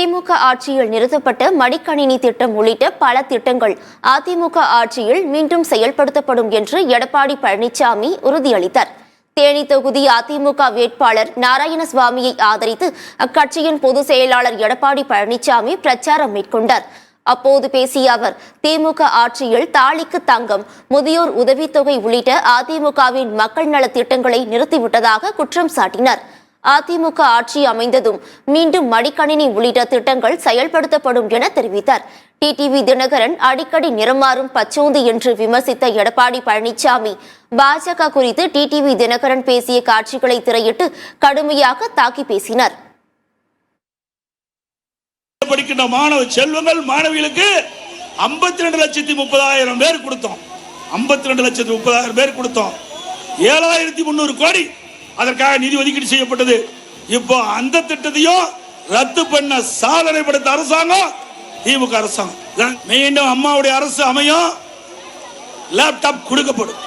திமுக ஆட்சியில் நிறுத்தப்பட்ட மடிக்கணினி திட்டம் உள்ளிட்ட பல திட்டங்கள் அதிமுக ஆட்சியில் மீண்டும் செயல்படுத்தப்படும் என்று எடப்பாடி பழனிசாமி உறுதியளித்தார். தேனி தொகுதி அதிமுக வேட்பாளர் நாராயணசுவாமியை ஆதரித்து அக்கட்சியின் பொதுச் செயலாளர் எடப்பாடி பழனிசாமி பிரச்சாரம் மேற்கொண்டார். அப்போது பேசிய அவர், திமுக ஆட்சியில் தாலிக்கு தங்கம், முதியோர் உதவித்தொகை உள்ளிட்ட அதிமுகவின் மக்கள் நல திட்டங்களை நிறுத்திவிட்டதாக குற்றம் சாட்டினார். அதிமுக ஆட்சி அமைந்ததும் மீண்டும் மடிக்கணினி உள்ளிட்ட திட்டங்கள் செயல்படுத்தப்படும் என தெரிவித்தார். டிடிவி தினகரன் அடிக்கடி நிறமாறும் பச்சோந்தி என்று விமர்சித்த எடப்பாடி பழனிசாமி பாஜக குறித்து டிடிவி தினகரன் பேசிய காட்சிகளை திரையிட்டு கடுமையாக தாக்கி பேசினார். படிக்கின்ற மாணவ செல்வங்கள் மாணவிகளுக்கு 52,30,000 பேர் கொடுத்தோம். 52,30,000 பேர் கொடுத்தோம். 7,300 கோடி அதற்காக நிதி ஒதுக்கீடு செய்யப்பட்டது. இப்போ அந்த திட்டத்தையும் ரத்து பண்ண சாதனை படைத்த அரசாங்கம் திமுக அரசாங்கம். மீண்டும் அம்மாவுடைய அரசு அமையும், லேப்டாப் கொடுக்கப்படும்.